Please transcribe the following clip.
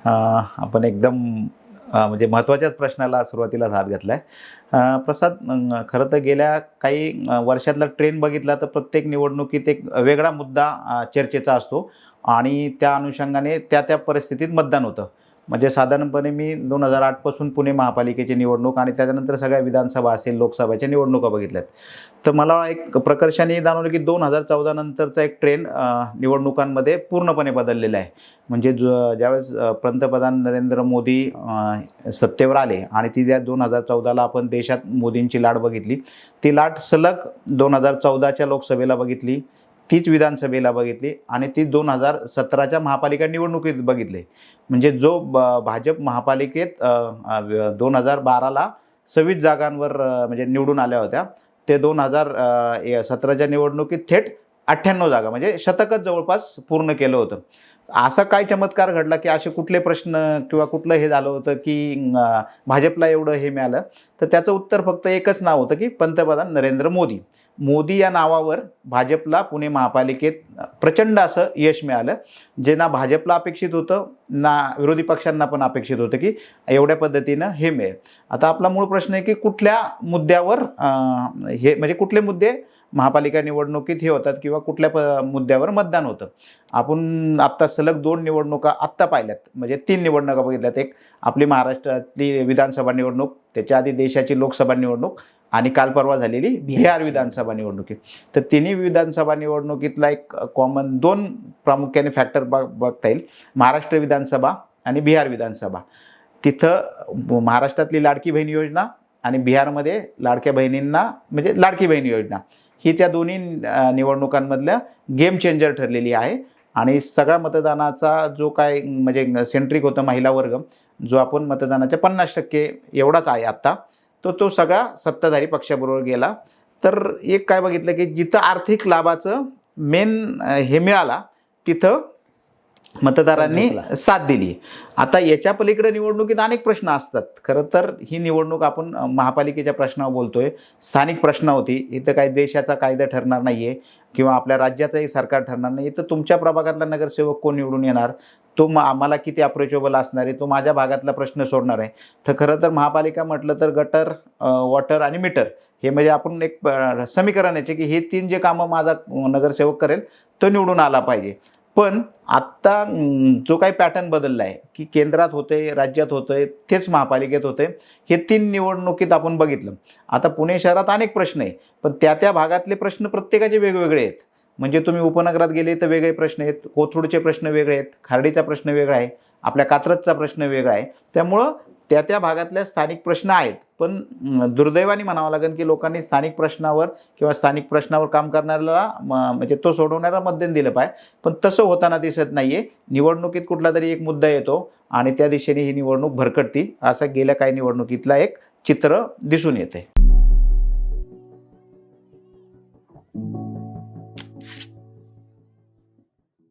आपण एकदम म्हणजे महत्त्वाच्याच प्रश्नाला सुरुवातीलाच हात घातला आहे. प्रसाद, खरं तर गेल्या काही वर्षातला ट्रेंड बघितला तर प्रत्येक निवडणुकीत एक वेगळा मुद्दा चर्चेचा असतो आणि त्या अनुषंगाने त्या परिस्थितीत मतदान होतं. म्हणजे साधारणपणे मी 2008 पुणे महापालिकेची निवडणूक आणि त्याच्यानंतर सगळ्या विधानसभा असेल, लोकसभेच्या निवडणुका बघितल्यात. तर मला एक प्रकर्षाने जाणवलं की 2014 नंतरचा एक ट्रेंड निवडणुकांमध्ये पूर्णपणे बदललेला आहे. म्हणजे ज्यावेळेस पंतप्रधान नरेंद्र मोदी सत्तेवर आले आणि ती ज्या 2014ला आपण देशात मोदींची लाट बघितली, ती लाट सलग 2014च्या लोकसभेला बघितली, तीच विधानसभेला बघितली आणि ती 2017च्या महापालिका निवडणुकीत बघितली. म्हणजे जो भाजप महापालिकेत 2012ला 26 जागांवर म्हणजे निवडून आल्या होत्या, ते 2017च्या निवडणुकीत थेट 98 जागा, म्हणजे शतकच जवळपास पूर्ण केलं होतं. असा काय चमत्कार घडला की असे कुठले प्रश्न किंवा कुठलं हे झालं होतं की भाजपला एवढं हे मिळालं? तर त्याचं उत्तर फक्त एकच नाव होतं की पंतप्रधान नरेंद्र मोदी. मोदी या नावावर भाजपला पुणे महापालिकेत प्रचंड असं यश मिळालं, जे ना भाजपला अपेक्षित होतं ना विरोधी पक्षांना पण अपेक्षित होतं की एवढ्या पद्धतीनं हे मिळेल. आता आपला मूळ प्रश्न आहे की कुठल्या मुद्द्यावर हे म्हणजे कुठले मुद्दे महापालिका निवडणुकीत हे होतात किंवा कुठल्या मुद्द्यावर मतदान होतं. आपण आत्ता सलग 2 निवडणुका आत्ता पाहिल्यात, म्हणजे 3 निवडणुका बघितल्यात. एक आपली महाराष्ट्रातली विधानसभा निवडणूक, त्याच्या आधी देशाची लोकसभा निवडणूक आणि काल परवा झालेली बिहार विधानसभा निवडणुकी. तर तिन्ही विधानसभा निवडणुकीतला एक कॉमन 2 प्रामुख्याने फॅक्टर बघता येईल. महाराष्ट्र विधानसभा आणि बिहार विधानसभा. तिथं महाराष्ट्रातली लाडकी बहीण योजना आणि बिहारमध्ये लाडक्या बहिणींना म्हणजे लाडकी बहीण योजना ही त्या दोन्ही निवडणुकांमधल्या गेम चेंजर ठरलेली आहे. आणि सगळा मतदानाचा जो काय म्हणजे सेंट्रिक होता महिला वर्ग, जो आपण मतदानाच्या 50% एवढाच आहे आत्ता, तो सगळा सत्ताधारी पक्षाबरोबर गेला. तर एक काय बघितलं की जिथं आर्थिक लाभाचं मेन हे मिळाला तिथं मतदारांनी साथ दिली. आता याच्या पलीकडे निवडणुकीत अनेक प्रश्न असतात. खरं तर ही निवडणूक आपण महापालिकेच्या प्रश्नावर बोलतोय, स्थानिक प्रश्न होती. इथं काही देशाचा कायदा ठरणार नाही आहे किंवा आपल्या राज्याचंही सरकार ठरणार नाही. तर तुमच्या प्रभागातला नगरसेवक कोण निवडून येणार, तो आम्हाला किती अप्रोचेबल असणार आहे, तो माझ्या भागातला प्रश्न सोडणार आहे. तर खरं तर महापालिका म्हटलं तर गटर, वॉटर आणि मीटर हे म्हणजे आपण एक समीकरण याचे की हे 3 जे कामं माझा नगरसेवक करेल तो निवडून आला पाहिजे. पण आत्ता जो काही पॅटर्न बदलला आहे की केंद्रात होते, राज्यात होतंय, तेच महापालिकेत होते. हे 3 निवडणुकीत आपण बघितलं. आता पुणे शहरात अनेक प्रश्न आहे, पण त्या भागातले प्रश्न प्रत्येकाचे वेगवेगळे आहेत. म्हणजे तुम्ही उपनगरात गेले तर वेगळे प्रश्न आहेत, कोथरूडचे प्रश्न वेगळे आहेत, खार्डीचा प्रश्न वेगळा आहे, आपल्या कात्रजचा प्रश्न वेगळा आहे. त्यामुळं त्या भागातल्या स्थानिक प्रश्न आहेत. पण दुर्दैवाने म्हणावं लागेल की लोकांनी स्थानिक प्रश्नावर किंवा स्थानिक प्रश्नावर काम करणाऱ्याला म्हणजे तो सोडवणारा मतदान दिलं पाहिजे. पण तसं होताना दिसत नाही आहे. निवडणुकीत कुठला तरी एक मुद्दा येतो आणि त्या दिशेने ही निवडणूक भरकटती, असं गेल्या काही निवडणुकीतला एक चित्र दिसून येते.